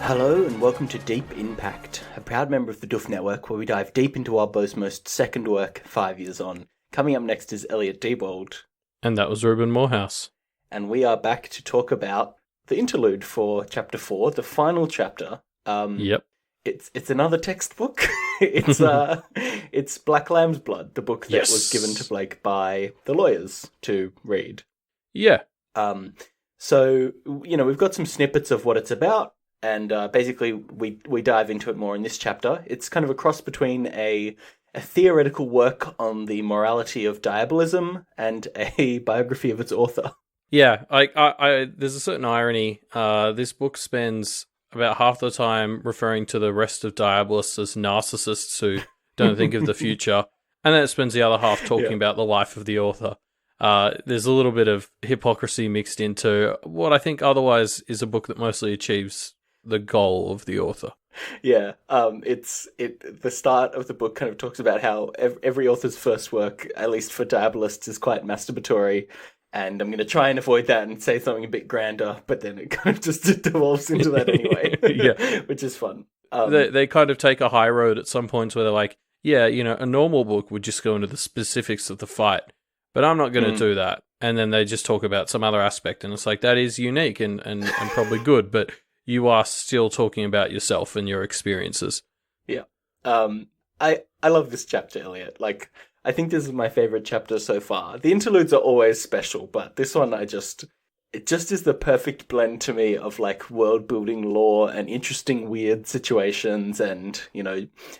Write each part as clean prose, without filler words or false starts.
Hello and welcome to Deep in Pact, a proud member of the Duff Network where we dive deep into our most second work 5 years on. Coming up next is Elliot Diebold. And that was Reuben Morehouse. And we are back to talk about the interlude for Chapter 4, the final chapter. Yep. It's another textbook. It's Black Lamb's Blood, the book that was given to Blake by the lawyers to read. Yeah. So, we've got some snippets of what it's about. And basically, we dive into it more in this chapter. It's kind of a cross between a theoretical work on the morality of diabolism and a biography of its author. Yeah, I there's a certain irony. This book spends about half the time referring to the rest of diabolists as narcissists who don't think of the future, and then it spends the other half talking about the life of the author. There's a little bit of hypocrisy mixed into what I think otherwise is a book that mostly achieves the goal of the author. Yeah, the start of the book kind of talks about how every author's first work, at least for diabolists, is quite masturbatory, and I'm going to try and avoid that and say something a bit grander, but then it kind of just devolves into that anyway. Yeah, which is fun. They kind of take a high road at some points where they're like, yeah, a normal book would just go into the specifics of the fight, but I'm not going to do that. And then they just talk about some other aspect, and it's like, that is unique and probably good, but you are still talking about yourself and your experiences. Yeah. I love this chapter, Elliot. Like, I think this is my favorite chapter so far. The interludes are always special, but this one it just is the perfect blend to me of like world building lore and interesting weird situations and,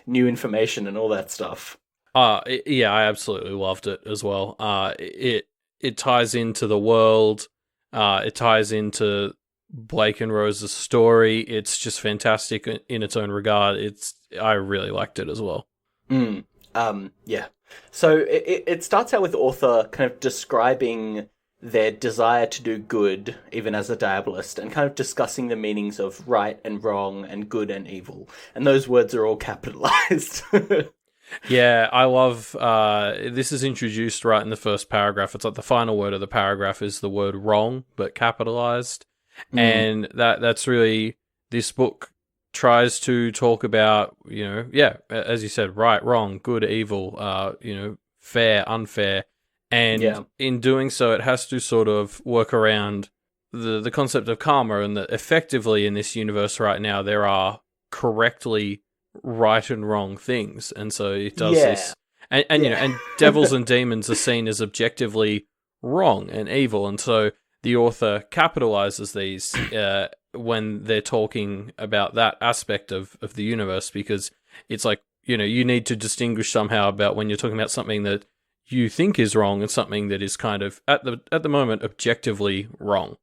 new information and all that stuff. Yeah, I absolutely loved it as well. It ties into the world. It ties into Blake and Rose's story. It's just fantastic in its own regard. I really liked it as well. Yeah. So it starts out with the author kind of describing their desire to do good, even as a diabolist, and kind of discussing the meanings of right and wrong and good and evil. And those words are all capitalized. Yeah, I love, this is introduced right in the first paragraph. It's like the final word of the paragraph is the word wrong, but capitalized. And that's really, this book tries to talk about, as you said, right, wrong, good, evil, fair, unfair. And in doing so, it has to sort of work around the concept of karma, and that effectively in this universe right now, there are correctly right and wrong things. And so it does this. And and devils and demons are seen as objectively wrong and evil. And so the author capitalizes these when they're talking about that aspect of the universe, because it's like, you need to distinguish somehow about when you're talking about something that you think is wrong and something that is kind of, at the moment, objectively wrong.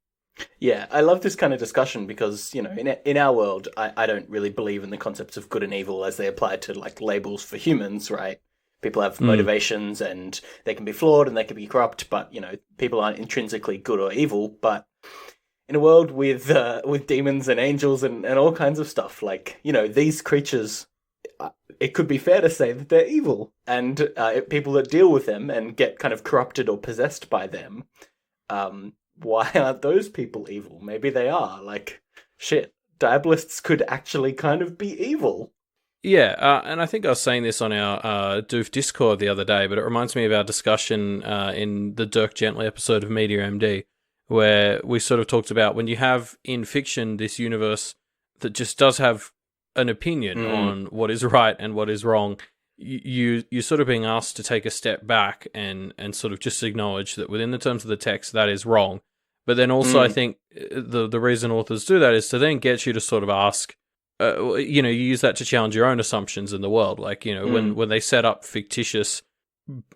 Yeah, I love this kind of discussion because, in our world, I don't really believe in the concepts of good and evil as they apply to, like, labels for humans, right? People have motivations and they can be flawed and they can be corrupt, but, people aren't intrinsically good or evil. But in a world with demons and angels and all kinds of stuff, like, these creatures, it could be fair to say that they're evil. And people that deal with them and get kind of corrupted or possessed by them, why aren't those people evil? Maybe they are. Like, shit, diabolists could actually kind of be evil. Yeah, and I think I was saying this on our Doof Discord the other day, but it reminds me of our discussion in the Dirk Gently episode of Media MD, where we sort of talked about when you have in fiction this universe that just does have an opinion on what is right and what is wrong, you're sort of being asked to take a step back and sort of just acknowledge that within the terms of the text, that is wrong. But then also I think the reason authors do that is to then get you to sort of ask, you use that to challenge your own assumptions in the world. Like, when they set up fictitious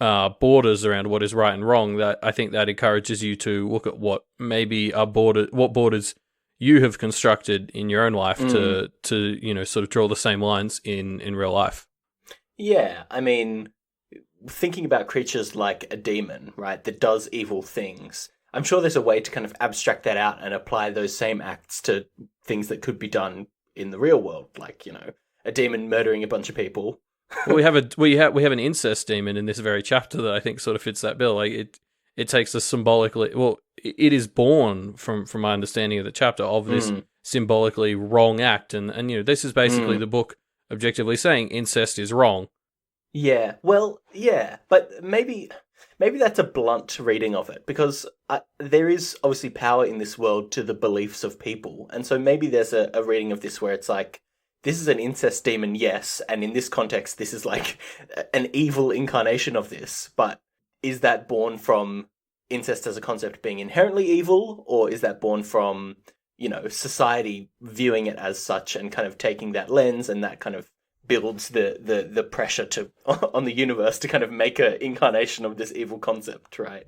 borders around what is right and wrong, that I think that encourages you to look at what maybe are what borders you have constructed in your own life to sort of draw the same lines in real life. Yeah, I mean, thinking about creatures like a demon, right, that does evil things, I'm sure there's a way to kind of abstract that out and apply those same acts to things that could be done in the real world, like, a demon murdering a bunch of people. Well, we have an incest demon in this very chapter that I think sort of fits that bill. Like it takes a symbolically, well, it is born from my understanding of the chapter of this symbolically wrong act. And this is basically the book objectively saying incest is wrong. Yeah, well, yeah, but maybe that's a blunt reading of it, because there is obviously power in this world to the beliefs of people, and so maybe there's a reading of this where it's like, this is an incest demon, yes, and in this context, this is like an evil incarnation of this, but is that born from incest as a concept being inherently evil, or is that born from, society viewing it as such and kind of taking that lens, and that kind of builds the pressure on the universe to kind of make an incarnation of this evil concept, right?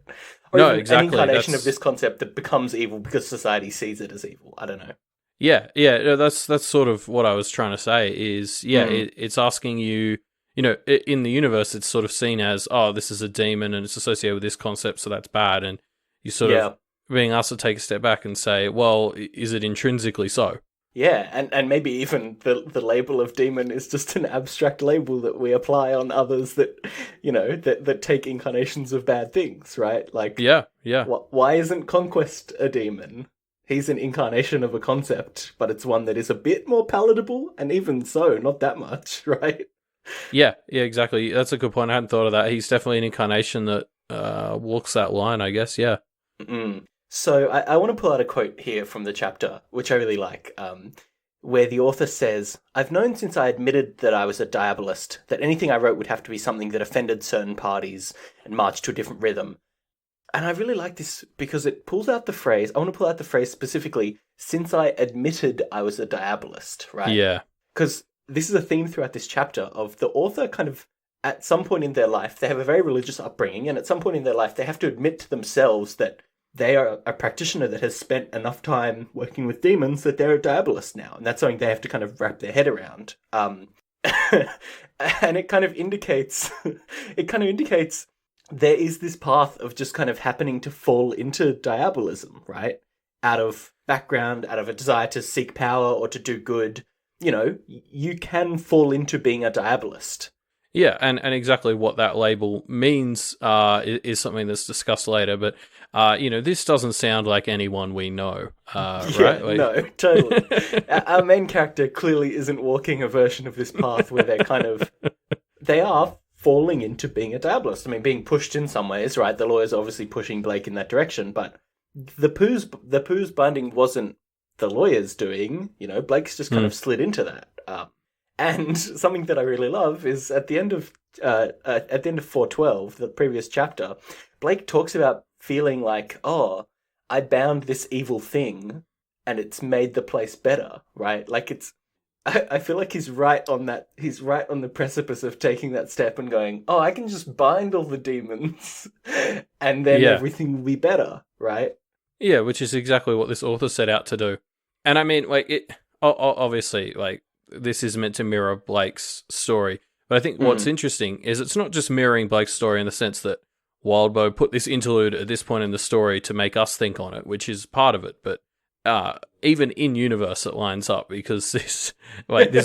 Or no, even exactly. an incarnation of this concept that becomes evil because society sees it as evil. I don't know. Yeah, that's sort of what I was trying to say is, it's asking you, in the universe, it's sort of seen as, oh, this is a demon and it's associated with this concept, so that's bad. And you sort of being asked to take a step back and say, well, is it intrinsically so? Yeah, and maybe even the label of demon is just an abstract label that we apply on others that, that take incarnations of bad things, right? Like, yeah. Why isn't Conquest a demon? He's an incarnation of a concept, but it's one that is a bit more palatable, and even so, not that much, right? Yeah, exactly. That's a good point. I hadn't thought of that. He's definitely an incarnation that walks that line, I guess, yeah. Mm. So I want to pull out a quote here from the chapter, which I really like, where the author says, "I've known since I admitted that I was a diabolist that anything I wrote would have to be something that offended certain parties and marched to a different rhythm." And I really like this because it pulls out the phrase, I want to pull out the phrase specifically, "since I admitted I was a diabolist," right? Yeah. Because this is a theme throughout this chapter of the author kind of, at some point in their life, they have a very religious upbringing, and at some point in their life, they have to admit to themselves that they are a practitioner that has spent enough time working with demons that they're a diabolist now. And that's something they have to kind of wrap their head around. And it kind of indicates, there is this path of just kind of happening to fall into diabolism, right? Out of background, out of a desire to seek power or to do good. You can fall into being a diabolist. Yeah, and exactly what that label means is something that's discussed later. But, this doesn't sound like anyone we know, right? Like... No, totally. Our main character clearly isn't walking a version of this path where they are falling into being a diabolist. I mean, being pushed in some ways, right? The lawyer's obviously pushing Blake in that direction, but the Pooh's binding wasn't the lawyer's doing. Blake's just kind of slid into that. And something that I really love is at the end of 412, the previous chapter, Blake talks about feeling like, oh, I bound this evil thing and it's made the place better, right? Like I feel like he's right on that. He's right on the precipice of taking that step and going, oh, I can just bind all the demons and then everything will be better, right? Yeah, which is exactly what this author set out to do. And I mean, like, it obviously, like, this is meant to mirror Blake's story. But I think what's interesting is it's not just mirroring Blake's story in the sense that Wildbow put this interlude at this point in the story to make us think on it, which is part of it. But even in universe, it lines up because this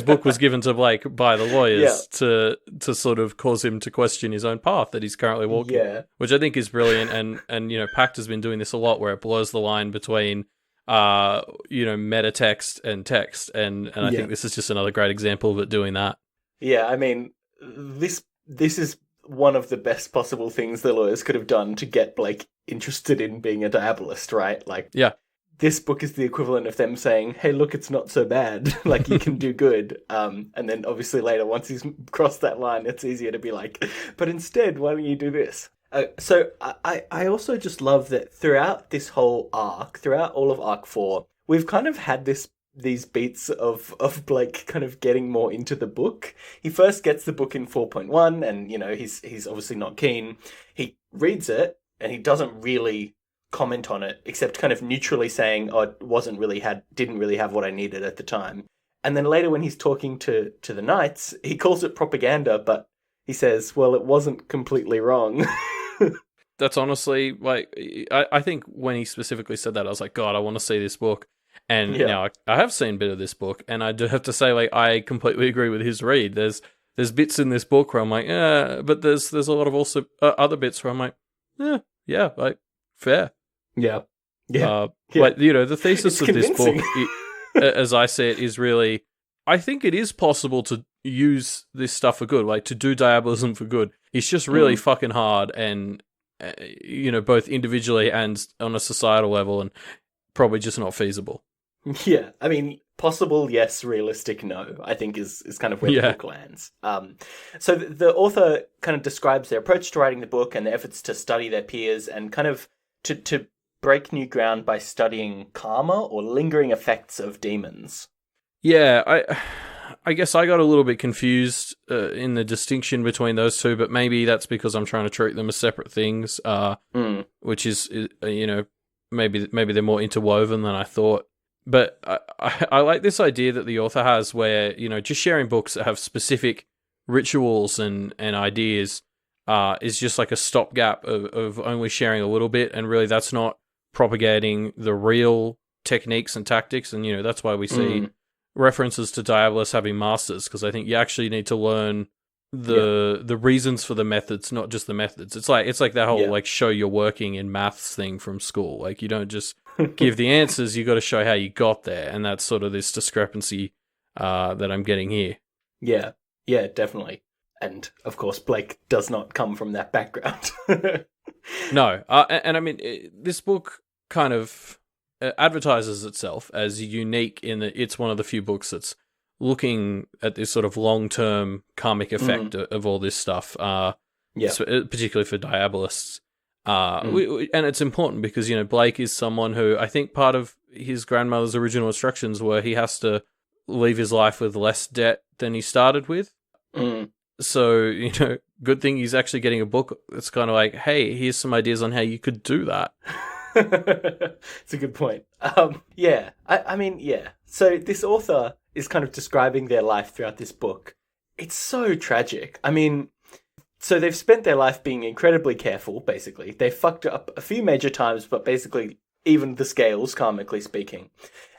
book was given to Blake by the lawyers to sort of cause him to question his own path that he's currently walking, which I think is brilliant. And Pact has been doing this a lot, where it blurs the line between meta text and text, and I think this is just another great example of it doing that. Yeah, I mean, this is one of the best possible things the lawyers could have done to get Blake interested in being a diabolist, right? Like, this book is the equivalent of them saying, hey, look, it's not so bad. Like, you can do good. And then obviously later, once he's crossed that line, it's easier to be like, but instead, why don't you do this? So I also just love that throughout this whole arc, throughout all of Arc 4, we've kind of had these beats of Blake kind of getting more into the book. He first gets the book in 4.1 and, he's obviously not keen. He reads it and he doesn't really comment on it, except kind of neutrally saying, oh, it didn't really have what I needed at the time. And then later when he's talking to the Knights, he calls it propaganda, but he says, well, it wasn't completely wrong. That's honestly, like, I think when he specifically said that, I was like, God, I want to see this book. And now I have seen a bit of this book, and I do have to say, like, I completely agree with his read. There's bits in this book where I'm like, but there's a lot of also other bits where I'm like, like, fair. Yeah. Like, the thesis of this book, as I see it, is really, I think it is possible to use this stuff for good, like to do diabolism for good. It's just really fucking hard, and both individually and on a societal level, and probably just not feasible. Yeah, I mean, possible, yes. Realistic, no. I think is kind of where the book lands. So the author kind of describes their approach to writing the book and their efforts to study their peers and kind of to break new ground by studying karma or lingering effects of demons. Yeah, I guess I got a little bit confused in the distinction between those two, but maybe that's because I'm trying to treat them as separate things, which is maybe they're more interwoven than I thought. But I like this idea that the author has where, just sharing books that have specific rituals and ideas is just like a stopgap of only sharing a little bit, and really that's not propagating the real techniques and tactics, and that's why we see references to diabolists having masters, because I think you actually need to learn the reasons for the methods, not just the methods. It's like that whole like show you're working in maths thing from school. Like you don't just give the answers, you got to show how you got there, and that's sort of this discrepancy that I'm getting here. Yeah, definitely. And of course, Blake does not come from that background. No, and I mean, this book kind of advertises itself as unique in that it's one of the few books that's looking at this sort of long-term karmic effect of all this stuff, particularly for diabolists. And it's important because, Blake is someone who I think part of his grandmother's original instructions were he has to leave his life with less debt than he started with. So, good thing he's actually getting a book that's kind of like, hey, here's some ideas on how you could do that. It's a good point. I mean, so this author is kind of describing their life throughout this book. It's so tragic. I mean, so they've spent their life being incredibly careful, basically. They fucked up a few major times, but basically even the scales, karmically speaking.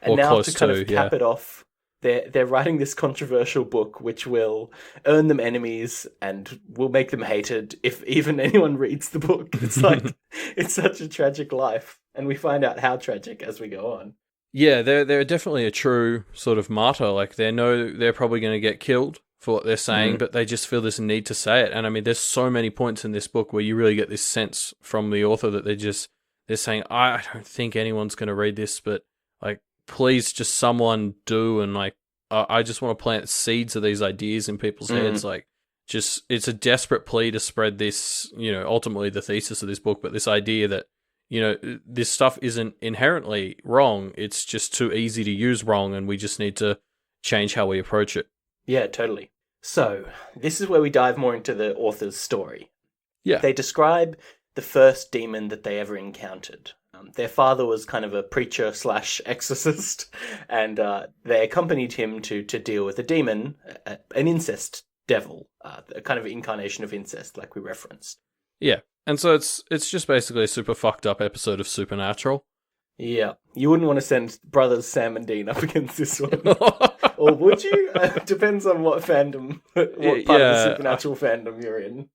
And or now to kind of to, cap it off, they're writing this controversial book which will earn them enemies and will make them hated if even anyone reads the book. It's like, it's such a tragic life. And we find out how tragic as we go on. Yeah, they're definitely a true sort of martyr. Like, they know they're probably going to get killed for what they're saying, but they just feel this need to say it. And I mean, there's so many points in this book where you really get this sense from the author that they're saying, I don't think anyone's going to read this, but like, please just someone do. And like, I just want to plant seeds of these ideas in people's heads. Like, just, it's a desperate plea to spread this, ultimately the thesis of this book, but this idea that, this stuff isn't inherently wrong. It's just too easy to use wrong, and we just need to change how we approach it. Yeah, totally. So, this is where we dive more into the author's story. Yeah. They describe the first demon that they ever encountered. Their father was kind of a preacher/exorcist, and they accompanied him to deal with a demon, an incest devil, a kind of incarnation of incest, like we referenced. Yeah. And so it's just basically a super fucked up episode of Supernatural. Yeah. You wouldn't want to send brothers Sam and Dean up against this one. Or would you? Depends on what fandom, what part of the Supernatural fandom you're in.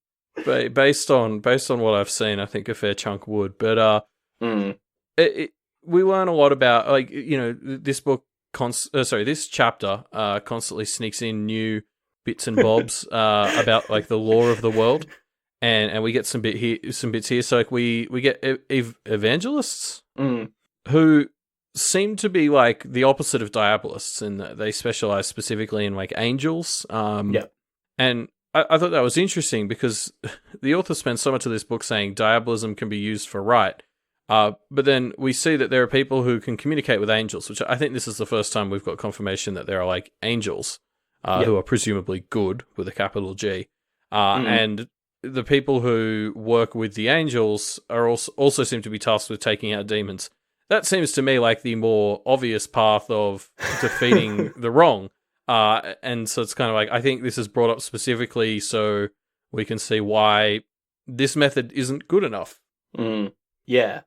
Based on what I've seen, I think a fair chunk would. But we learn a lot about, like, this book, this chapter constantly sneaks in new bits and bobs about like the lore of the world. And we get some bits here. So like we get evangelists who seem to be like the opposite of diabolists, in that they specialize specifically in like angels. And I thought that was interesting because the author spends so much of this book saying diabolism can be used for right. But then we see that there are people who can communicate with angels, which I think this is the first time we've got confirmation that there are like angels who are presumably good with a capital G. And the people who work with the angels are also seem to be tasked with taking out demons. That seems to me like the more obvious path of defeating the wrong. And so it's kind of like, I think this is brought up specifically so we can see why this method isn't good enough. Yeah.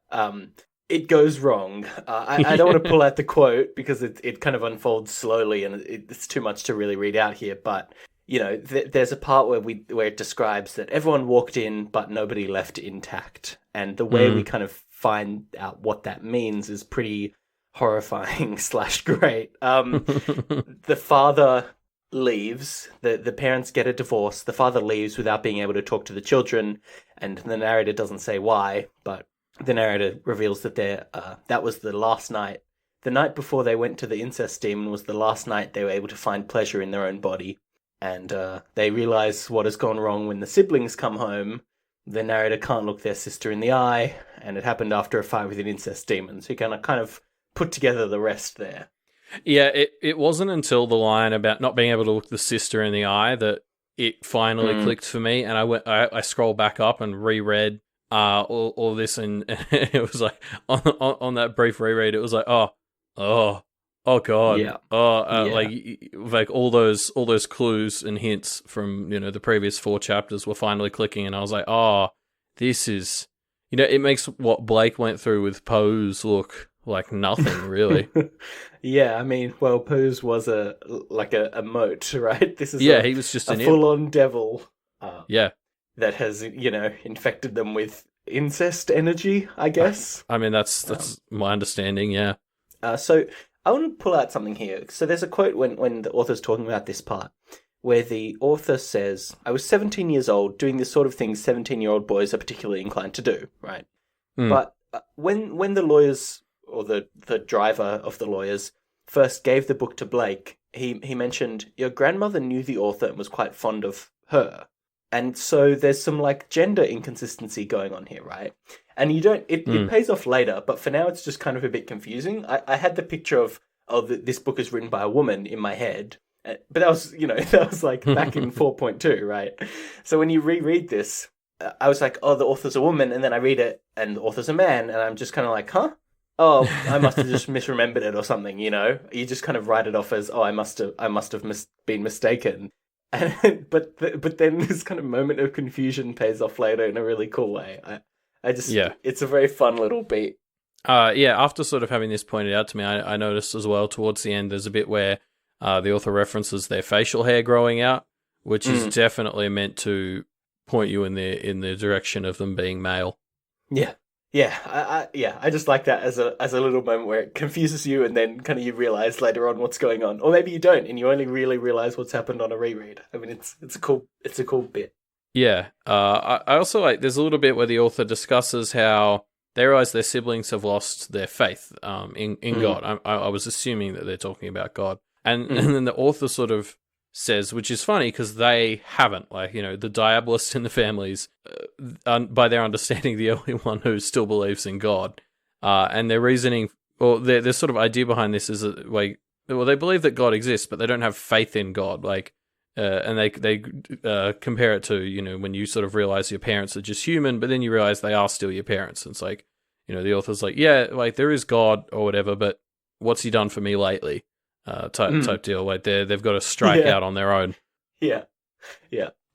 It goes wrong. I don't want to pull out the quote because it kind of unfolds slowly and it's too much to really read out here, but there's a part where it describes that everyone walked in, but nobody left intact. And the way we kind of find out what that means is pretty horrifying / great. The father leaves. The parents get a divorce. The father leaves without being able to talk to the children, and the narrator doesn't say why, but the narrator reveals that that was the last night. The night before they went to the incest demon was the last night they were able to find pleasure in their own body. And they realize what has gone wrong when the siblings come home. The narrator can't look their sister in the eye, and it happened after a fight with an incest demon. So you can kind of put together the rest there. Yeah, it wasn't until the line about not being able to look the sister in the eye that it finally clicked for me, and I scrolled back up and reread all this, and it was like on that brief reread, it was like oh god, yeah. like all those clues and hints from the previous 4 chapters were finally clicking, and I was like, oh, this is it makes what Blake went through with Pose look like nothing really. Yeah, I mean, well, Pose was a moat, right? This is he was just a full-on devil. That has infected them with incest energy, I guess. I mean, that's my understanding. Yeah. So I want to pull out something here. So there's a quote when the author's talking about this part, where the author says, "I was 17 years old, doing the sort of things 17-year-old boys are particularly inclined to do." Right. But when the lawyers, or the driver of the lawyers, first gave the book to Blake, he mentioned, your grandmother knew the author and was quite fond of her. And so there's some gender inconsistency going on here, right? And it pays off later, but for now it's just kind of a bit confusing. I had the picture of this book is written by a woman in my head, but that was, that was back in 4.2, right? So when you reread this, I was like, oh, the author's a woman, and then I read it, and the author's a man, and I'm just kind of like, huh? Oh, I must have just misremembered it or something, You just kind of write it off as, oh, I must have been mistaken. But then this kind of moment of confusion pays off later in a really cool way. It's a very fun little beat. After sort of having this pointed out to me, I noticed as well towards the end there's a bit where the author references their facial hair growing out, which is definitely meant to point you in the direction of them being male. I just like that as a little moment where it confuses you, and then kind of you realize later on what's going on, or maybe you don't, and you only really realize what's happened on a reread. I mean, it's a cool bit. Yeah, I also like. There's a little bit where the author discusses how they realize their siblings have lost their faith in God. I was assuming that they're talking about God, and then the author sort of says, which is funny because they haven't, the diabolists in the families, by their understanding, the only one who still believes in God. And their reasoning, or their sort of idea behind this is that, they believe that God exists, but they don't have faith in God. And they compare it to, when you sort of realize your parents are just human, but then you realize they are still your parents. And it's like, the author's like, yeah, there is God or whatever, but what's he done for me lately? Type deal. They've got to strike out on their own.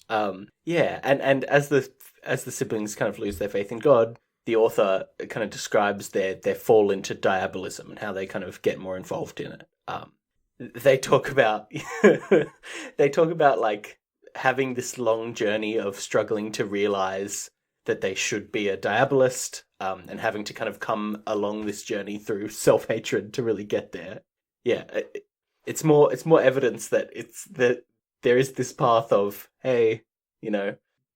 And as the siblings kind of lose their faith in God, the author kind of describes their fall into diabolism and how they kind of get more involved in it. They talk about having this long journey of struggling to realize that they should be a diabolist, and having to kind of come along this journey through self-hatred to really get there. Yeah, it's more evidence that there is this path of, hey,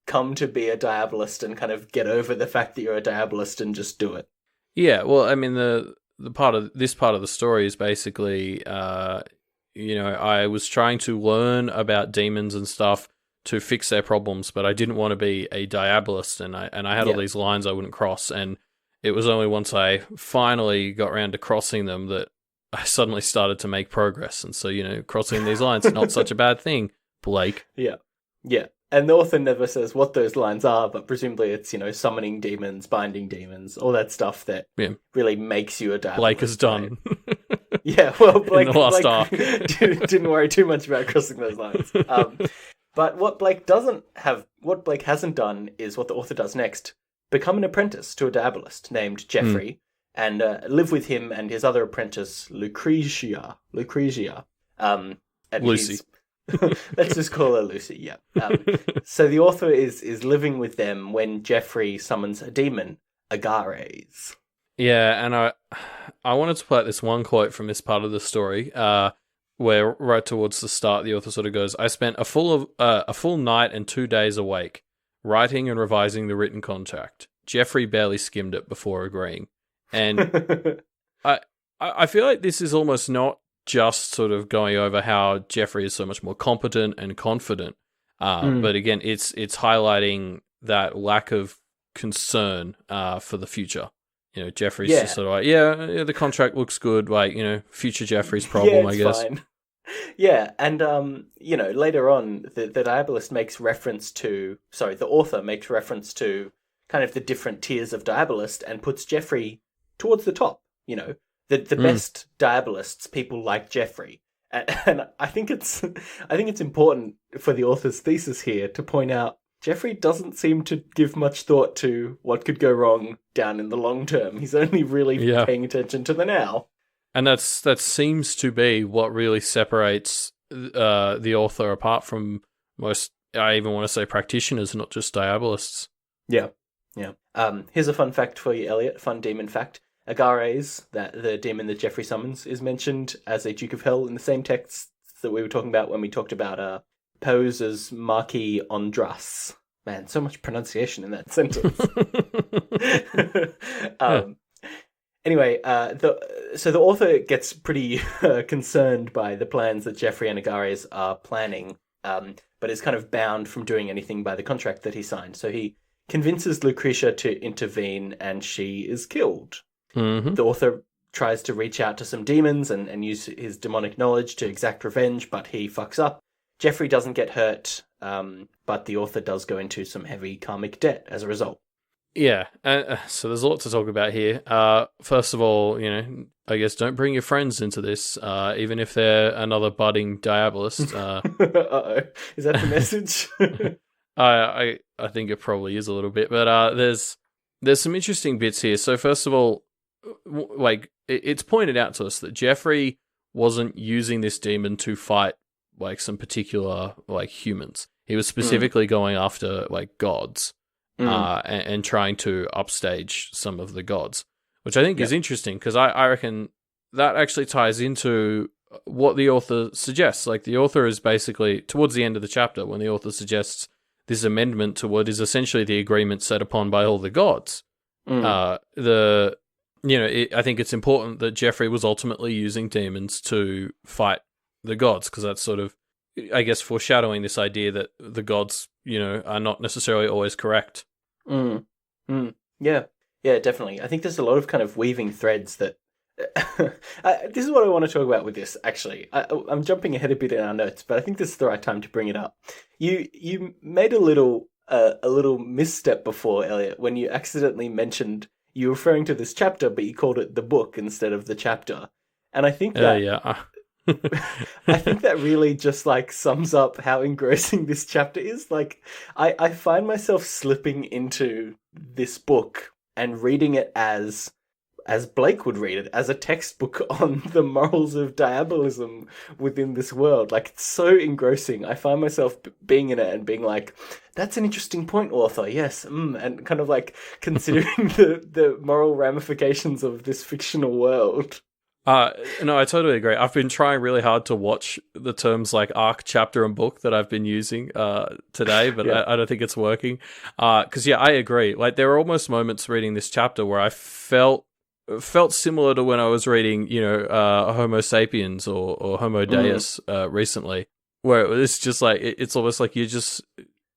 come to be a diabolist and kind of get over the fact that you're a diabolist and just do it. Yeah, well, I mean, the part of the story is basically, I was trying to learn about demons and stuff to fix their problems, but I didn't want to be a diabolist, and I had all these lines I wouldn't cross, and it was only once I finally got around to crossing them that I suddenly started to make progress. And so, crossing these lines is not such a bad thing, Blake. Yeah. And the author never says what those lines are, but presumably it's, summoning demons, binding demons, all that stuff that really makes you a diabolist. Blake has done. Right? Yeah, well, Blake, in the last arc. didn't worry too much about crossing those lines. But what Blake hasn't done is what the author does next. Become an apprentice to a diabolist named Jeffrey, and live with him and his other apprentice, Lucrezia. And Lucy. Let's just call her Lucy, yeah. So the author is living with them when Jeffrey summons a demon, Agares. Yeah, and I wanted to play out this one quote from this part of the story, where right towards the start, the author sort of goes, "I spent a full night and 2 days awake, writing and revising the written contract. Jeffrey barely skimmed it before agreeing." And I feel like this is almost not just sort of going over how Jeffrey is so much more competent and confident, but again, it's highlighting that lack of concern for the future. Jeffrey's just sort of like, yeah, the contract looks good, like, future Jeffrey's problem, I guess. Fine. Yeah, and later on, the diabolist makes reference to, the author makes reference to kind of the different tiers of diabolist and puts Jeffrey towards the top. The best diabolists, people like Jeffrey, and I think it's important for the author's thesis here to point out Jeffrey doesn't seem to give much thought to what could go wrong down in the long term. He's only really paying attention to the now. And that seems to be what really separates the author apart from most, I even want to say, practitioners, not just diabolists. Yeah. Here's a fun fact for you, Elliot. Fun demon fact. Agares, the demon that Jeffrey summons, is mentioned as a Duke of Hell in the same texts that we were talking about when we talked about Pose as Marquis Andras. Man, so much pronunciation in that sentence. Anyway, the author gets pretty concerned by the plans that Jeffrey and Agares are planning, but is kind of bound from doing anything by the contract that he signed. So he convinces Lucretia to intervene, and she is killed. Mm-hmm. The author tries to reach out to some demons and use his demonic knowledge to exact revenge, but he fucks up. Jeffrey doesn't get hurt, but the author does go into some heavy karmic debt as a result. Yeah, so there's a lot to talk about here. First of all, I guess don't bring your friends into this, even if they're another budding diabolist. Uh-oh. Is that the message? I think it probably is a little bit, but there's some interesting bits here. So first of all, like, it's pointed out to us that Jeffrey wasn't using this demon to fight like some particular like humans. He was specifically going after like gods. And trying to upstage some of the gods, which I think is interesting because I reckon that actually ties into what the author suggests. Like, the author is basically, towards the end of the chapter, when the author suggests this amendment to what is essentially the agreement set upon by all the gods. I think it's important that Jeffrey was ultimately using demons to fight the gods, because that's sort of, I guess, foreshadowing this idea that the gods, are not necessarily always correct. Yeah, definitely. I think there's a lot of kind of weaving threads that... this is what I want to talk about with this, actually. I'm jumping ahead a bit in our notes, but I think this is the right time to bring it up. You made a little misstep before, Elliot, when you accidentally mentioned you were referring to this chapter, but you called it the book instead of the chapter. And I think that... I think that really just like sums up how engrossing this chapter is. Like, I find myself slipping into this book and reading it as Blake would read it, as a textbook on the morals of diabolism within this world. Like, it's so engrossing. I find myself being in it and being like, that's an interesting point, author, yes, and kind of like considering the moral ramifications of this fictional world. No, I totally agree. I've been trying really hard to watch the terms like arc, chapter, and book that I've been using today, but I don't think it's working. Because I agree. Like, there are almost moments reading this chapter where I felt similar to when I was reading, Homo sapiens or Homo Deus recently, where it's just like it's almost like you're just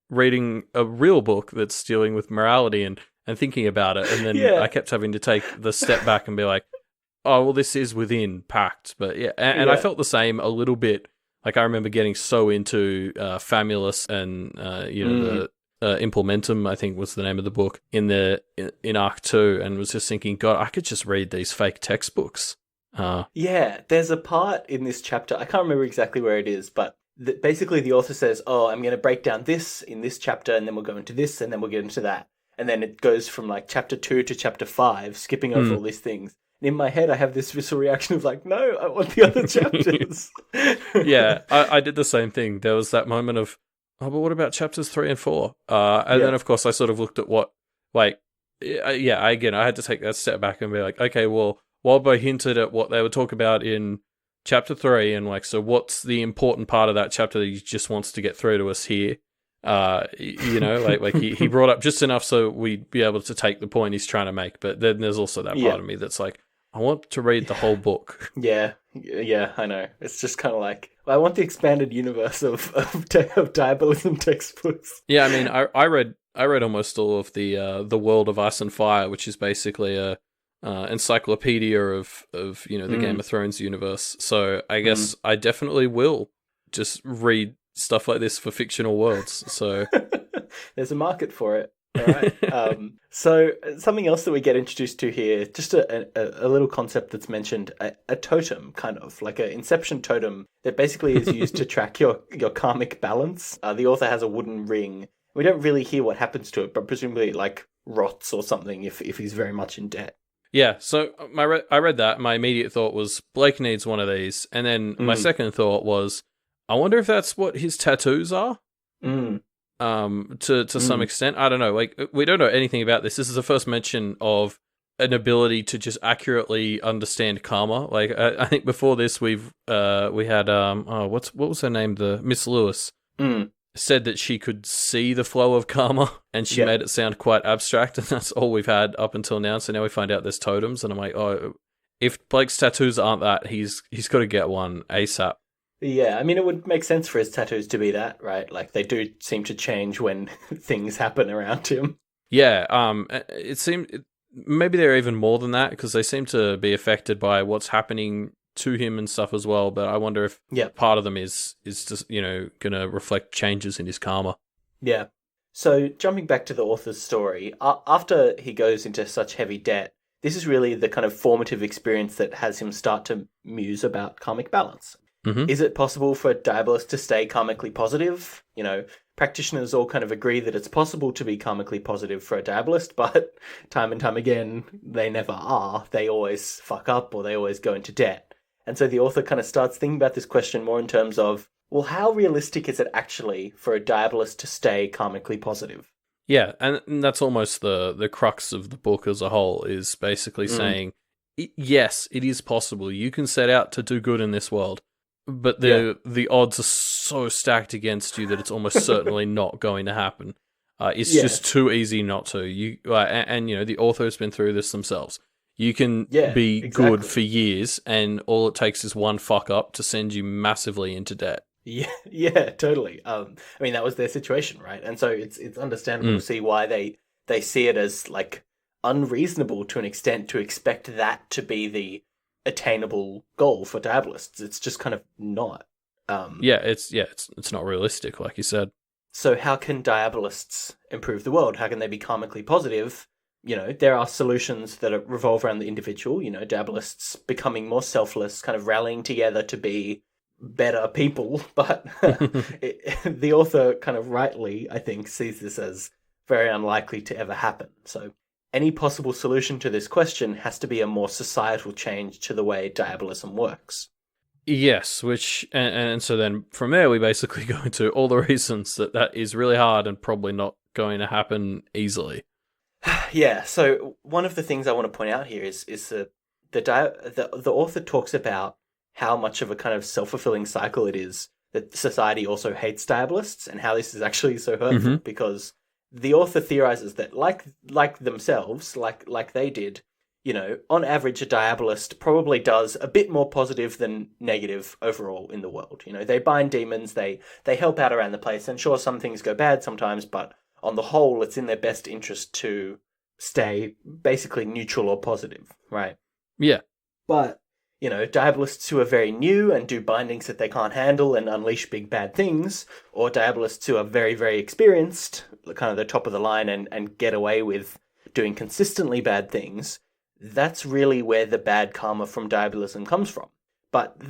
reading a real book that's dealing with morality and thinking about it, and then I kept having to take the step back and be like, oh, well, this is within Pact. But and I felt the same a little bit. Like, I remember getting so into Famulus and, the Implementum, I think was the name of the book, in Arc 2, and was just thinking, God, I could just read these fake textbooks. Yeah, there's a part in this chapter, I can't remember exactly where it is, but basically the author says, oh, I'm going to break down this in this chapter, and then we'll go into this, and then we'll get into that. And then it goes from, like, chapter 2 to chapter 5, skipping over all these things. In my head, I have this visceral reaction of like, no, I want the other chapters. Yeah, I did the same thing. There was that moment of, oh, but what about chapters 3 and 4? And then, of course, I sort of looked at what, like, again, I had to take that step back and be like, okay, well, Wildbow hinted at what they would talk about in chapter 3, and like, so what's the important part of that chapter that he just wants to get through to us here? Like he brought up just enough so we'd be able to take the point he's trying to make. But then there's also that part of me that's like, I want to read the whole book. Yeah, I know. It's just kind of like, I want the expanded universe of diabolism textbooks. Yeah, I mean, I read almost all of the World of Ice and Fire, which is basically a encyclopedia of the Game of Thrones universe. So I guess I definitely will just read stuff like this for fictional worlds. So there's a market for it. All right. So something else that we get introduced to here, just a little concept that's mentioned, a totem, kind of like an inception totem that basically is used to track your karmic balance. The author has a wooden ring. We don't really hear what happens to it, but presumably it like rots or something if he's very much in debt. Yeah, so I read that. My immediate thought was Blake needs one of these, and then my second thought was, I wonder if that's what his tattoos are. To some extent, I don't know. Like, we don't know anything about this. This is the first mention of an ability to just accurately understand karma. Like, I think before this we had what was her name? The Miss Lewis said that she could see the flow of karma, and she made it sound quite abstract, and that's all we've had up until now. So now we find out there's totems, and I'm like, oh, if Blake's tattoos aren't that, he's got to get one ASAP. Yeah, I mean, it would make sense for his tattoos to be that, right? Like, they do seem to change when things happen around him. Yeah, it seemed maybe they're even more than that, because they seem to be affected by what's happening to him and stuff as well. But I wonder if part of them is just, going to reflect changes in his karma. Yeah. So jumping back to the author's story, after he goes into such heavy debt, this is really the kind of formative experience that has him start to muse about karmic balance. Is it possible for a diabolist to stay karmically positive? Practitioners all kind of agree that it's possible to be karmically positive for a diabolist, but time and time again, they never are. They always fuck up, or they always go into debt. And so the author kind of starts thinking about this question more in terms of, well, how realistic is it actually for a diabolist to stay karmically positive? Yeah, and that's almost the crux of the book as a whole, is basically saying, yes, it is possible. You can set out to do good in this world. But the odds are so stacked against you that it's almost certainly not going to happen. It's just too easy not to. The author has been through this themselves. You can be good for years, and all it takes is one fuck up to send you massively into debt. Yeah, totally. I mean, that was their situation, right? And so it's understandable to see why they see it as like unreasonable to an extent to expect that to be the attainable goal for diabolists. It's just kind of not. It's not realistic, like you said. So how can diabolists improve the world? How can they be karmically positive? There are solutions that revolve around the individual. Diabolists becoming more selfless, kind of rallying together to be better people. But the author kind of rightly, I think, sees this as very unlikely to ever happen. So any possible solution to this question has to be a more societal change to the way diabolism works. Yes, and so then from there we basically go into all the reasons that is really hard and probably not going to happen easily. Yeah, so one of the things I want to point out here is the author talks about how much of a kind of self-fulfilling cycle it is that society also hates diabolists, and how this is actually so hurtful because the author theorizes that like themselves, like they did, on average, a diabolist probably does a bit more positive than negative overall in the world. They bind demons, they help out around the place, and sure, some things go bad sometimes, but on the whole, it's in their best interest to stay basically neutral or positive, right? Yeah. But, diabolists who are very new and do bindings that they can't handle and unleash big bad things, or diabolists who are very, very experienced, kind of the top of the line, and get away with doing consistently bad things, that's really where the bad karma from diabolism comes from. But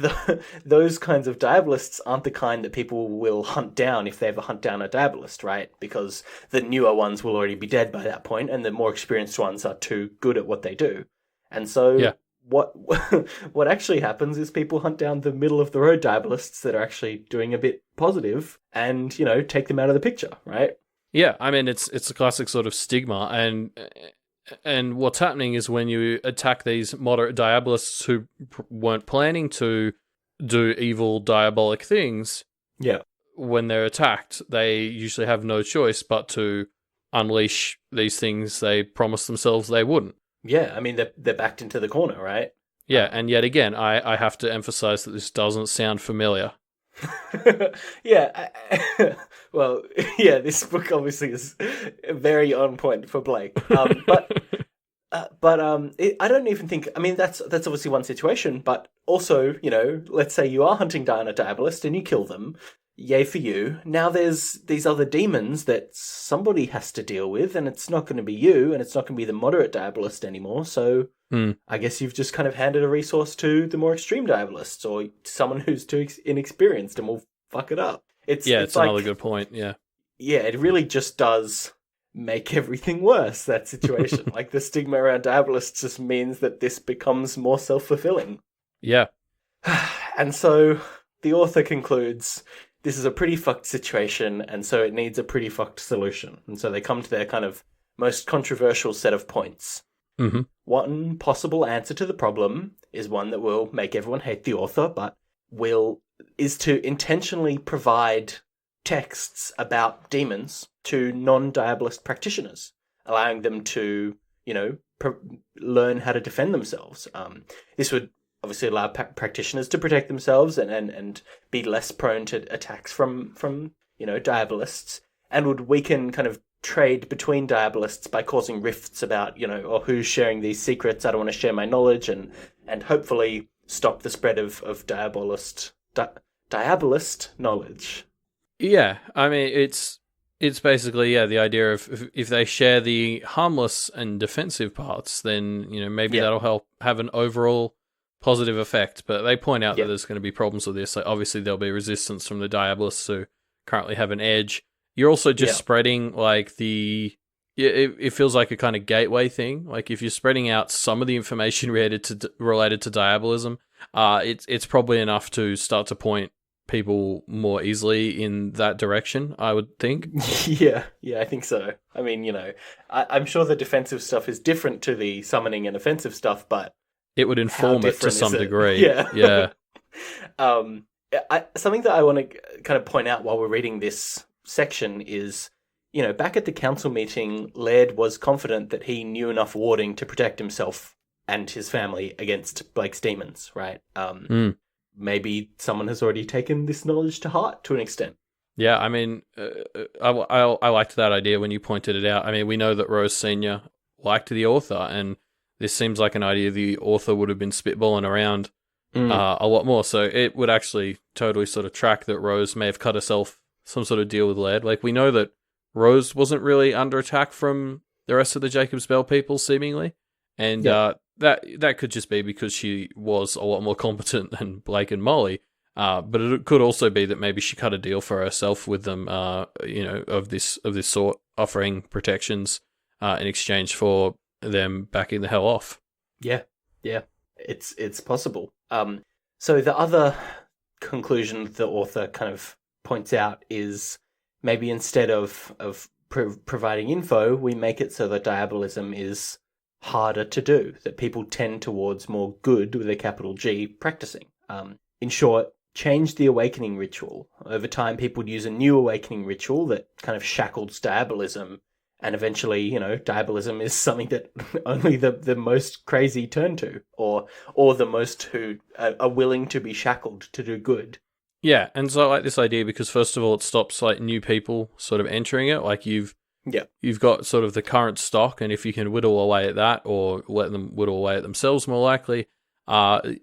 those kinds of diabolists aren't the kind that people will hunt down if they ever hunt down a diabolist, right? Because the newer ones will already be dead by that point, and the more experienced ones are too good at what they do. And so what actually happens is people hunt down the middle of the road diabolists that are actually doing a bit positive and, take them out of the picture, right? Yeah, I mean, it's a classic sort of stigma, and And what's happening is when you attack these moderate diabolists who weren't planning to do evil, diabolic things, Yeah. when they're attacked, they usually have no choice but to unleash these things they promised themselves they wouldn't. Yeah, I mean, they're backed into the corner, right? Yeah, and yet again, I have to emphasize that this doesn't sound familiar. Yeah, well, yeah, this book obviously is very on point for Blake. I don't even think. I mean, that's obviously one situation, but also, let's say you are hunting down a diabolist and you kill them. Yay for you. Now there's these other demons that somebody has to deal with, and it's not going to be you, and it's not going to be the moderate diabolist anymore. So I guess you've just kind of handed a resource to the more extreme diabolists, or someone who's too inexperienced and will fuck it up. It's like, another good point. Yeah, it really just does make everything worse, that situation. Like, the stigma around diabolists just means that this becomes more self-fulfilling. Yeah. And so the author concludes, this is a pretty fucked situation, and so it needs a pretty fucked solution. And so they come to their kind of most controversial set of points. Mm-hmm. One possible answer to the problem is one that will make everyone hate the author, but is to intentionally provide texts about demons to non-diabolist practitioners, allowing them to, learn how to defend themselves. This would obviously allow practitioners to protect themselves and be less prone to attacks from diabolists, and would weaken kind of trade between diabolists by causing rifts about, or who's sharing these secrets. I don't want to share my knowledge, and hopefully stop the spread of diabolist knowledge. Yeah, I mean, it's basically, the idea of if they share the harmless and defensive parts, then, maybe that'll help have an overall positive effect. But they point out that there's going to be problems with this. Like, obviously, there'll be resistance from the diabolists who currently have an edge. You're also just spreading, like, it feels like a kind of gateway thing. Like, if you're spreading out some of the information related to diabolism, it's probably enough to start to point people more easily in that direction, I would think. Yeah, I think so. I mean, I'm sure the defensive stuff is different to the summoning and offensive stuff, but it would inform it to some degree. Yeah. Something that I want to kind of point out while we're reading this section is, back at the council meeting, Laird was confident that he knew enough warding to protect himself and his family against Blake's demons, right? Maybe someone has already taken this knowledge to heart to an extent. Yeah, I mean, I liked that idea when you pointed it out. I mean, we know that Rose Sr. liked the author, and this seems like an idea the author would have been spitballing around a lot more. So it would actually totally sort of track that Rose may have cut herself some sort of deal with Laird. Like, we know that Rose wasn't really under attack from the rest of the Jacob's Bell people, seemingly. And that could just be because she was a lot more competent than Blake and Molly. But it could also be that maybe she cut a deal for herself with them, of this sort, offering protections in exchange for them backing the hell off. Yeah, it's possible. So the other conclusion the author kind of points out is maybe instead of providing info, we make it so that diabolism is harder to do, that people tend towards more good, with a capital G, practicing. In short, change the awakening ritual. Over time, people would use a new awakening ritual that kind of shackles diabolism, and eventually, diabolism is something that only the most crazy turn to, or the most who are willing to be shackled to do good. Yeah, and so I like this idea because, first of all, it stops like new people sort of entering it. Like, you've got sort of the current stock, and if you can whittle away at that, or let them whittle away at themselves more likely,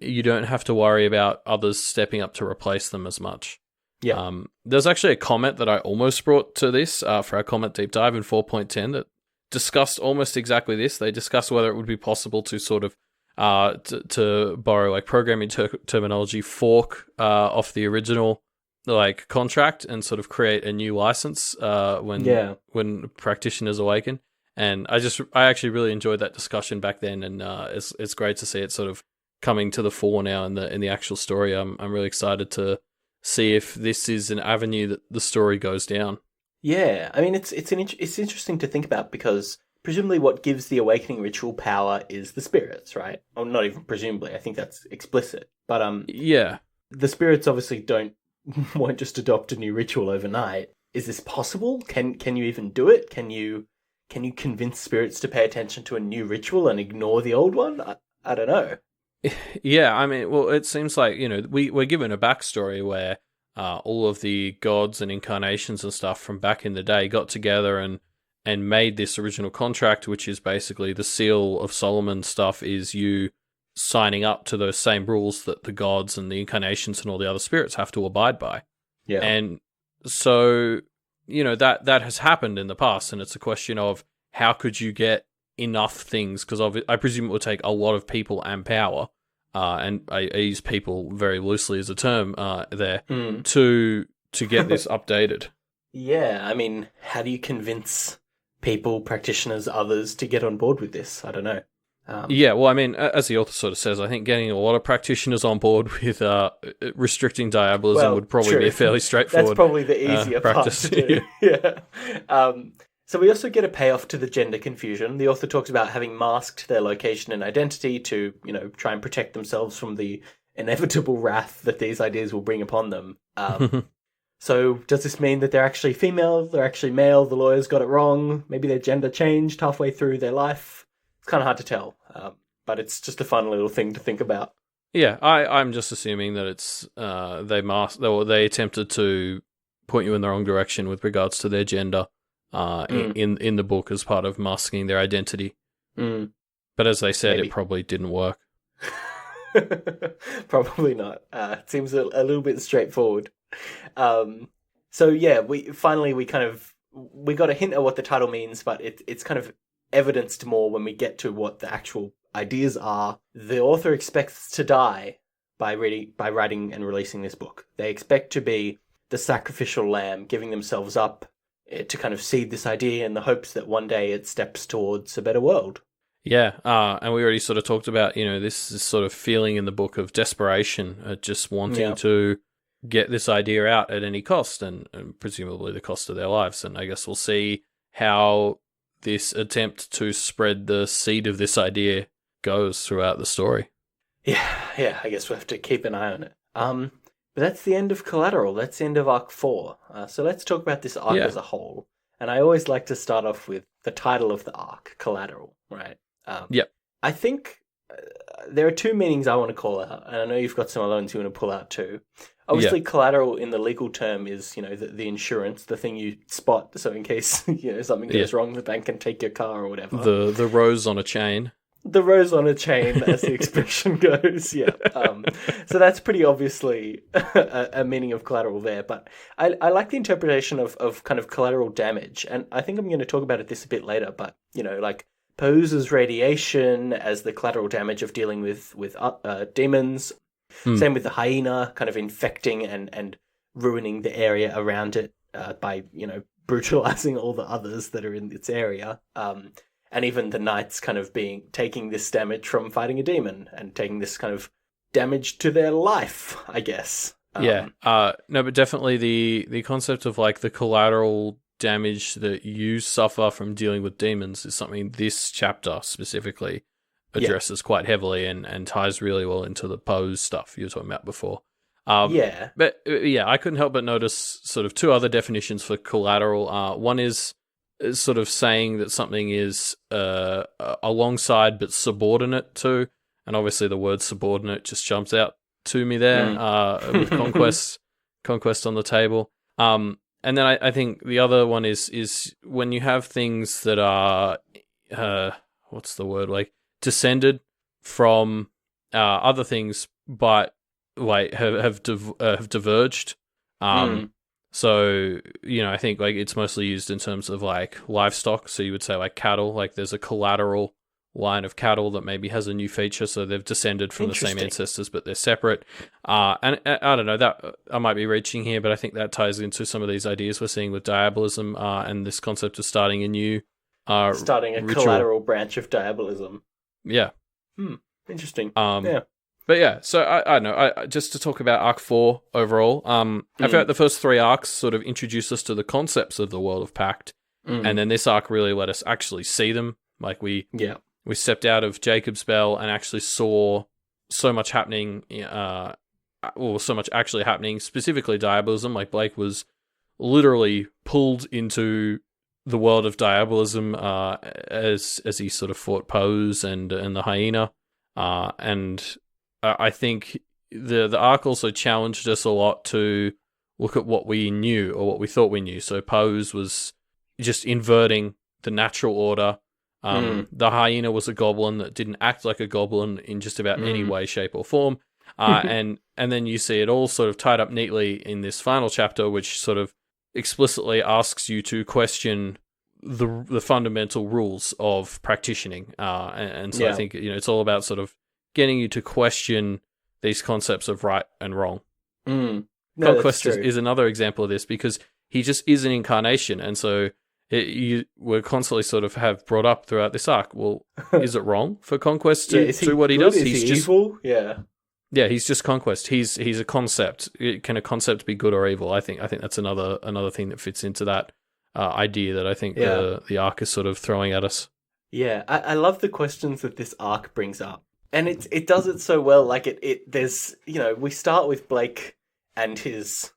you don't have to worry about others stepping up to replace them as much. Yeah. There's actually a comment that I almost brought to this for our comment deep dive in 4.10 that discussed almost exactly this. They discussed whether it would be possible to sort of, to borrow like programming terminology, fork off the original like contract and sort of create a new license when practitioners awaken. And I actually really enjoyed that discussion back then, and it's great to see it sort of coming to the fore now in the actual story. I'm really excited to see if this is an avenue that the story goes down. Yeah, I mean it's interesting to think about, because presumably what gives the awakening ritual power is the spirits, right? Or not even presumably, I think that's explicit. But Yeah. the spirits obviously won't just adopt a new ritual overnight. Is this possible? Can you even do it? Can you convince spirits to pay attention to a new ritual and ignore the old one? I don't know. Yeah, I mean, well, it seems like, we're given a backstory where all of the gods and incarnations and stuff from back in the day got together and made this original contract, which is basically the seal of Solomon stuff is you signing up to those same rules that the gods and the incarnations and all the other spirits have to abide by. Yeah. And so, that has happened in the past, and it's a question of how could you get enough things, because I presume it would take a lot of people and power, and I use people very loosely as a term there, to get this updated. Yeah, I mean, how do you convince people, practitioners, others to get on board with this? I don't know. Yeah, well, I mean, as the author sort of says, I think getting a lot of practitioners on board with restricting diabolism would probably be a fairly straightforward That's probably the easier practice part to do. Yeah. So we also get a payoff to the gender confusion. The author talks about having masked their location and identity to, try and protect themselves from the inevitable wrath that these ideas will bring upon them. So does this mean that they're actually female? They're actually male? The lawyers got it wrong? Maybe their gender changed halfway through their life? It's kind of hard to tell, but it's just a fun little thing to think about. Yeah, I'm just assuming that it's they attempted to point you in the wrong direction with regards to their gender in the book as part of masking their identity. But as they said, It probably didn't work. Probably not. It seems a little bit straightforward. So yeah, we got a hint at what the title means, but it's kind of evidenced more when we get to what the actual ideas are. The author expects to die by writing and releasing this book. They expect to be the sacrificial lamb, giving themselves up to kind of seed this idea in the hopes that one day it steps towards a better world. Yeah, and we already sort of talked about, this sort of feeling in the book of desperation, just wanting to get this idea out at any cost, and presumably the cost of their lives. And I guess we'll see how this attempt to spread the seed of this idea goes throughout the story. Yeah, I guess we'll have to keep an eye on it. But that's the end of Collateral. That's the end of Arc 4. So let's talk about this arc as a whole. And I always like to start off with the title of the arc, Collateral, right? I think there are two meanings I want to call out, and I know you've got some other ones you want to pull out too. Obviously, collateral in the legal term is, the insurance, the thing you spot, so in case, something goes wrong, the bank can take your car or whatever. The rose on a chain. The rose on a chain, as the expression goes, yeah. So that's pretty obviously a meaning of collateral there, but I like the interpretation of kind of collateral damage, and I think I'm going to talk about this a bit later, but, poses radiation as the collateral damage of dealing with demons. Same with the hyena, kind of infecting and ruining the area around it by, brutalizing all the others that are in its area. And even the knights kind of taking this damage from fighting a demon and taking this kind of damage to their life, I guess. No, but definitely the concept of the collateral damage that you suffer from dealing with demons is something this chapter specifically addresses quite heavily and ties really well into the pose stuff you were talking about before. But I couldn't help but notice sort of two other definitions for collateral. One is sort of saying that something is alongside but subordinate to, and obviously the word subordinate just jumps out to me there with conquest on the table. And then I think the other one is when you have things that are what's the word, descended from other things, but have diverged. So I think it's mostly used in terms of livestock. So you would say cattle. There's a collateral line of cattle that maybe has a new feature, so they've descended from the same ancestors, but they're separate. And I don't know, that I might be reaching here, but I think that ties into some of these ideas we're seeing with diabolism and this concept of starting a new starting a ritual. Collateral branch of diabolism. Yeah. Interesting. But yeah, so I don't know. Just to talk about Arc 4 overall, I feel like the first three arcs sort of introduce us to the concepts of the world of Pact, And then this arc really let us actually see them. Like we stepped out of Jacob's Bell and actually saw so much happening, so much actually happening, specifically diabolism. Like Blake was literally pulled into the world of diabolism as he sort of fought Pose and the hyena. And I think the arc also challenged us a lot to look at what we knew or what we thought we knew. So Pose was just inverting the natural order. The hyena was a goblin that didn't act like a goblin in just about any way, shape, or form. And then you see it all sort of tied up neatly in this final chapter, which sort of explicitly asks you to question the fundamental rules of practicing. And so I think it's all about sort of getting you to question these concepts of right and wrong. Conquest is another example of this, because he just is an incarnation, and so we're constantly sort of have brought up throughout this arc. Well, is it wrong for Conquest to do what he does? He's just evil. Yeah, he's just Conquest. He's a concept. Can a concept be good or evil? I think that's another thing that fits into that idea that I think the arc is sort of throwing at us. Yeah, I love the questions that this arc brings up, and it does it so well. Like there's we start with Blake and his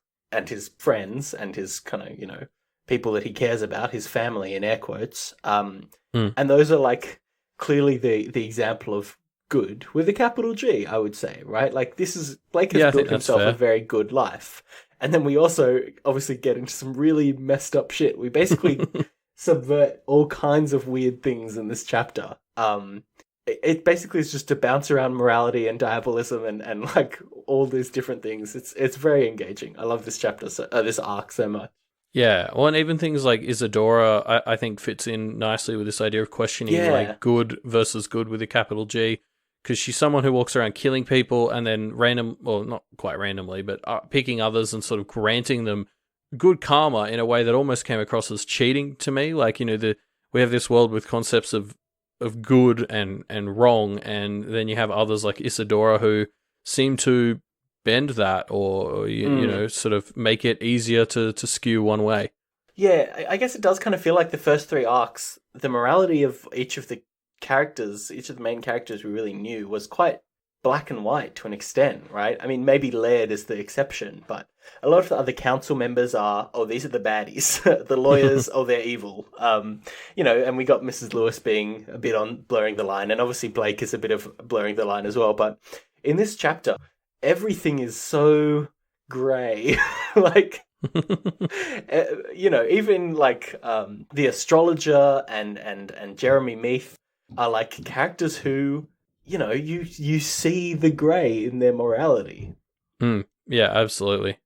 friends and his kind of people that he cares about, his family in air quotes, and those are like clearly the example of good with a capital G, I would say, right? Like Blake has built himself a very good life. And then we also obviously get into some really messed up shit. We basically subvert all kinds of weird things in this chapter. It basically is just to bounce around morality and diabolism and like all these different things. It's very engaging. I love this chapter, this arc so much. Yeah, well, and even things like Isadora, I think fits in nicely with this idea of questioning like good versus good with a capital G, because she's someone who walks around killing people and then not quite randomly, but picking others and sort of granting them good karma in a way that almost came across as cheating to me. Like, we have this world with concepts of good and wrong, and then you have others like Isadora who seem to bend that or sort of make it easier to skew one way. Yeah, I guess it does kind of feel like the first three arcs, the morality of each of the main characters we really knew was quite black and white to an extent, right? I mean, maybe Laird is the exception, but a lot of the other council members are, these are the baddies. The lawyers, they're evil. And we got Mrs. Lewis being a bit on blurring the line, and obviously Blake is a bit of blurring the line as well. But in this chapter, everything is so grey. Like, even like the astrologer and Jeremy Meath are like characters who, you see the grey in their morality. Yeah, absolutely.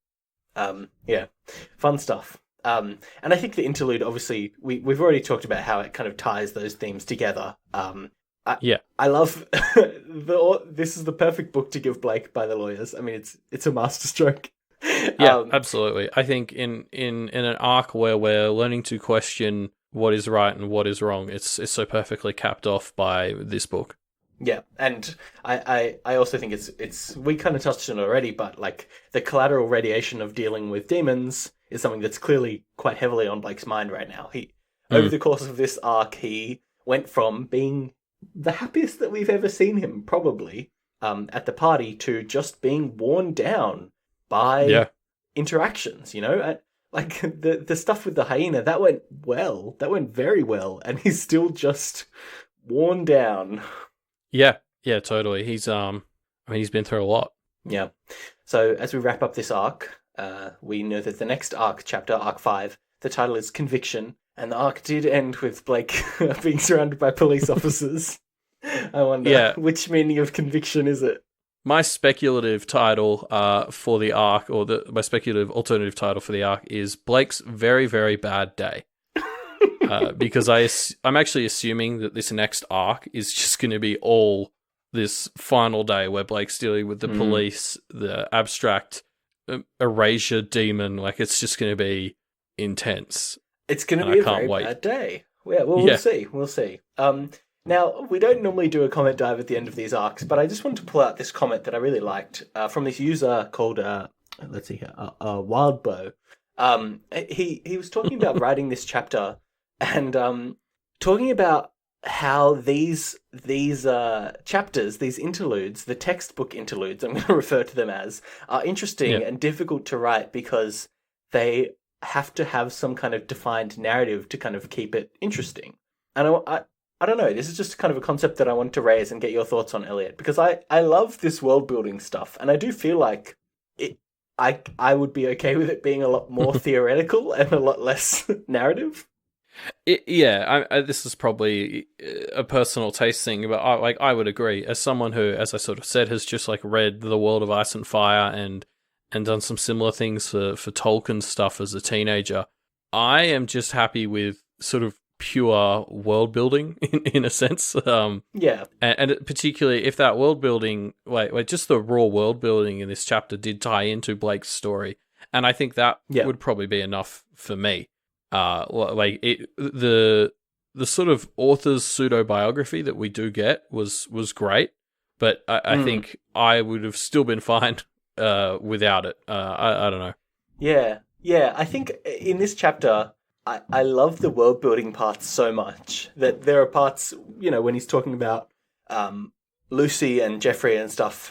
Fun stuff. And I think the interlude, obviously, we've already talked about how it kind of ties those themes together. I love this is the perfect book to give Blake by the lawyers. I mean, it's a masterstroke. Yeah, absolutely. I think in an arc where we're learning to question what is right and what is wrong, it's so perfectly capped off by this book. Yeah, and I also think it's we kind of touched on it already, but like the collateral radiation of dealing with demons is something that's clearly quite heavily on Blake's mind right now. Over the course of this arc, he went from being the happiest that we've ever seen him, probably, at the party, to just being worn down by interactions, Like, the stuff with the hyena, that went very well, and he's still just worn down. Yeah, totally. He's he's been through a lot. Yeah. So, as we wrap up this arc, we know that the next arc, chapter, Arc 5, the title is Conviction, and the arc did end with Blake being surrounded by police officers. I wonder, which meaning of conviction is it? My speculative title for the arc, or my speculative alternative title for the arc, is Blake's Very, Very Bad Day. Because I'm actually assuming that this next arc is just going to be all this final day where Blake's dealing with the police, the abstract erasure demon. Like, it's just going to be intense. It's going to be a very bad day. Yeah, well, we'll see. We'll see. Now, we don't normally do a comment dive at the end of these arcs, but I just wanted to pull out this comment that I really liked from this user called, Wildbow. He was talking about writing this chapter and talking about how these chapters, these interludes, the textbook interludes, I'm going to refer to them as, are interesting and difficult to write because they have to have some kind of defined narrative to kind of keep it interesting. And I don't know, this is just kind of a concept that I want to raise and get your thoughts on, Elliot, because I love this world building stuff, and I do feel like I would be okay with it being a lot more theoretical and a lot less narrative. This is probably a personal taste thing, but I would agree. As someone who, as I sort of said, has just like read The World of Ice and Fire and done some similar things for Tolkien stuff as a teenager, I am just happy with sort of pure world building in a sense. And particularly if that world building, just the raw world building in this chapter did tie into Blake's story, and I think that would probably be enough for me. The sort of author's pseudo biography that we do get was great, but I think I would have still been fine without it. I don't know. Yeah. I think in this chapter, I love the world building parts so much that there are parts, when he's talking about Lucy and Jeffrey and stuff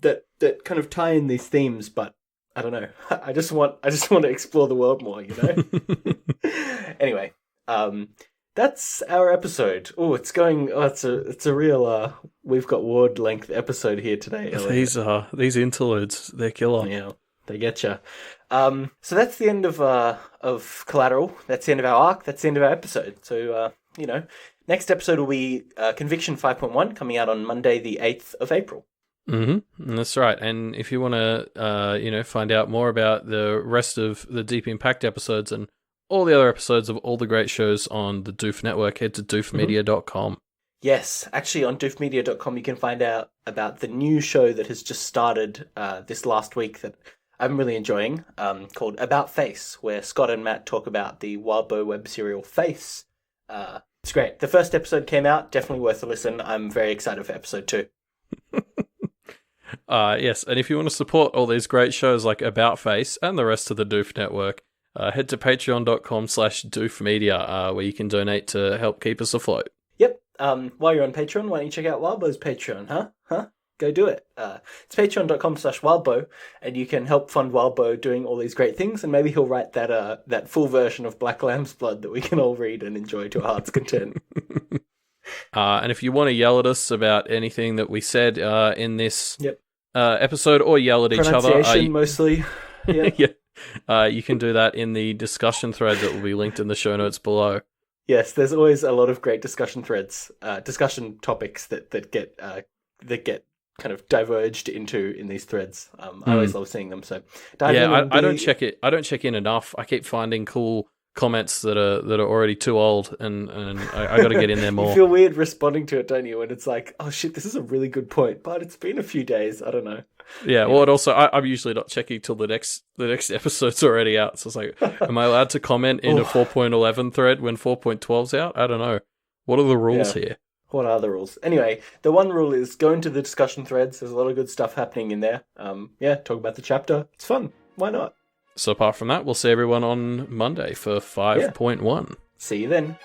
that kind of tie in these themes, but I don't know. I just want to explore the world more, Anyway, that's our episode. It's a real we've got word length episode here today, Elliot. These interludes, they're killer. Yeah, they get you. So that's the end of Collateral. That's the end of our arc. That's the end of our episode. So next episode will be Conviction 5.1 coming out on Monday, the 8th of April. Mm-hmm. That's right. And if you want to, find out more about the rest of the Deep Impact episodes and all the other episodes of all the great shows on the Doof Network, head to doofmedia.com. Yes, actually on doofmedia.com you can find out about the new show that has just started this last week that I'm really enjoying, called About Face, where Scott and Matt talk about the Wildbow web serial Face. It's great. The first episode came out, definitely worth a listen. I'm very excited for episode 2. Yes, and if you want to support all these great shows like About Face and the rest of the Doof Network, head to patreon.com/doofmedia, where you can donate to help keep us afloat. Yep. While you're on Patreon, why don't you check out Wildbow's Patreon, huh? Go do it. It's patreon.com/wildbow, and you can help fund Wildbow doing all these great things, and maybe he'll write that full version of Black Lamb's Blood that we can all read and enjoy to our heart's content. And if you want to yell at us about anything that we said in this episode, or yell at each other, pronunciation mostly. Yeah. You can do that in the discussion thread that will be linked in the show notes below. Yes, there's always a lot of great discussion threads, discussion topics that get kind of diverged in these threads. I always love seeing them. So I don't check it. I don't check in enough. I keep finding cool comments that are already too old, and I got to get in there more. You feel weird responding to it, don't you? When it's like, oh shit, this is a really good point, but it's been a few days. I don't know. Yeah. Well, it also I'm usually not checking till the next episode's already out. So it's like, am I allowed to comment in a 4.11 thread when 4.12's out? I don't know. What are the rules here? What are the rules? Anyway, the one rule is go into the discussion threads. There's a lot of good stuff happening in there. Talk about the chapter. It's fun. Why not? So apart from that, we'll see everyone on Monday for 5.1. See you then.